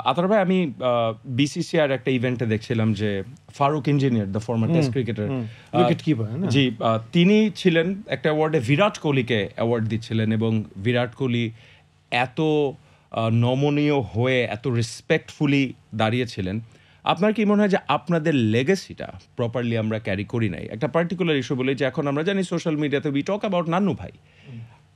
আতার ভাই, আমি বিসিসিআর একটা ইভেন্টে দেখছিলাম যে Farokh Engineer, the former test cricketer, wicket keeper, ji, তিনি ছিলেন একটা অ্যাওয়ার্ডে, বিরাট কোহলিকে অ্যাওয়ার্ড দিচ্ছিলেন, এবং বিরাট কোহলি এত নমনীয় হয়ে এত রেসপেক্টফুলি দাঁড়িয়েছিলেন। আপনার কি মনে হয় যে আপনাদের লেগেসিটা প্রপারলি আমরা ক্যারি করি নাই? একটা পার্টিকুলার ইস্যু বলি যে এখন আমরা জানি সোশ্যাল মিডিয়াতে উই টক অ্যাবাউট নান্নু ভাই,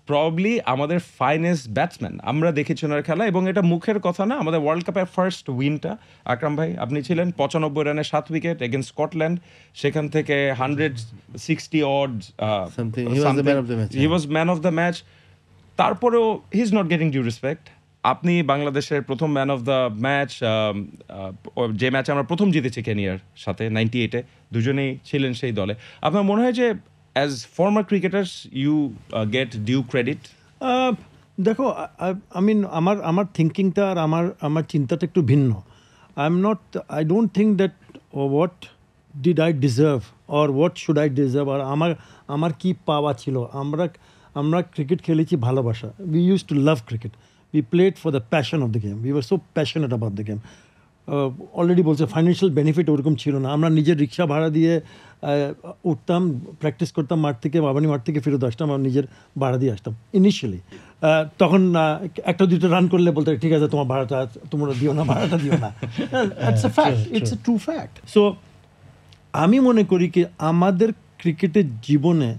প্রবলি আমাদের ফাইনেস্ট ব্যাটসম্যান। আমরা দেখেছি ওনার খেলা, এবং এটা মুখের কথা না, আমাদের ওয়ার্ল্ড কাপের ফার্স্ট উইনটা আকরাম ভাই আপনি ছিলেন, 95 রানে 7 উইকেট এগেনস্ট স্কটল্যান্ড, সেখান থেকে 160 odd he was man of the match. তারপরেও he is not getting due respect. আপনি বাংলাদেশের প্রথম ম্যান অফ দ্য ম্যাচ, যে ম্যাচে আমরা প্রথম জিতেছি কেনিয়ার সাথে 98-এ, দুজনেই ছিলেন সেই দলে। আপনার মনে হয় যে as former cricketers you get due credit? দেখো, আই মিন আমার থিঙ্কিংটা আর আমার চিন্তাটা একটু ভিন্ন। I don't think that what did I deserve or what should I deserve, আর আমার কি পাওয়া ছিল। আমরা ক্রিকেট খেলেছি ভালোবাসা। We use to love cricket, we played for the passion of the game, we were so passionate about the game. Already বলছে financial benefit ওরকম ছিল না। আমরা নিজের রিক্সা ভাড়া দিয়ে উঠতাম, প্র্যাকটিস করতাম মাঠ থেকে, বাবানি মাঠ থেকে ফেরত আসতাম, আমরা নিজের ভাড়া দিয়ে আসতাম ইনিশিয়ালি। তখন একটা দুটো রান করলে বলতে ঠিক আছে তোমার ভাড়াটা তোমরা দিও না, ভাড়াটা দিও না। It's a fact, it's a true fact. So আমি মনে করি কি আমাদের ক্রিকেটের জীবনে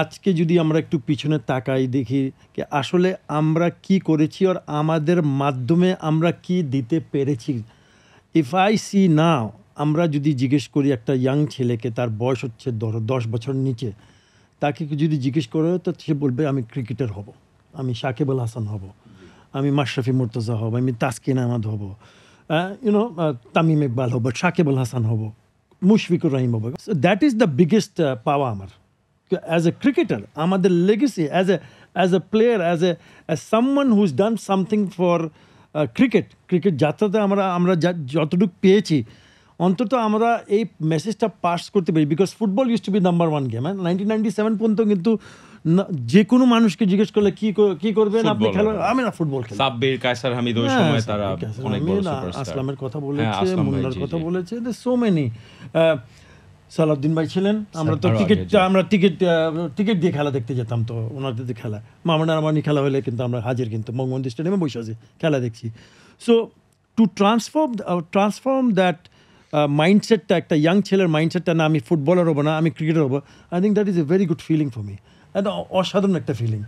আজকে যদি আমরা একটু পিছনে তাকাই, দেখি কি আসলে আমরা কি করেছি আর আমাদের মাধ্যমে আমরা কি দিতে পেরেছি। ইফ আই সি নাও, আমরা যদি জিজ্ঞেস করি একটা ইয়াং ছেলেকে, তার বয়স হচ্ছে 10 বছর নিচে, তাকে যদি জিজ্ঞেস করে তো সে বলবে আমি ক্রিকেটার হব, আমি সাকিব আল হাসান হব, আমি মাশরাফি মুর্তজা হব, আমি তাসকিন আহমদ হব, তামিম ইকবাল হব, সাকিব আল হাসান হব, মুশফিকুর রহিম হব। দ্যাট ইজ দ্য বিগেস্ট পাওয়া আমার অ্যাজ এ ক্রিকেটার, আমাদের legacy as a player, as someone who's done something for cricket যাত্রাতে আমরা যতটুকু পেয়েছি, অন্তত আমরা এই মেসেজটা পাস করতে পারি। Because football use to be number one game. 1997 পর্যন্ত কিন্তু যে কোনো মানুষকে জিজ্ঞেস করলে কি করবেন আপনি খেলা, আমি না ফুটবল খেলি। সাব্বির, কায়সার হামিদ ওই সময় তারা অনেক বড় সুপারস্টার। আসলামের কথা বলেছে, মুন্নার কথা বলেছে, সো মেনি। সালাউদ্দিন ভাই ছিলেন। আমরা তো টিকিট দিয়ে খেলা দেখতে যেতাম, তো ওনাদের খেলা মামানি খেলা হলে কিন্তু আমরা হাজির, কিন্তু বঙ্গবন্ধু স্টেডিয়ামে বসে আছি, খেলা দেখছি। সো টু ট্রান্সফর্ম দ্যাট মাইন্ডসেটটা, একটা ইয়াং ছেলের মাইন্ডসেটটা, না আমি ফুটবলার হবো না আমি ক্রিকেটার হবো, I think that is a very good feeling for me. এটা অসাধারণ একটা ফিলিং।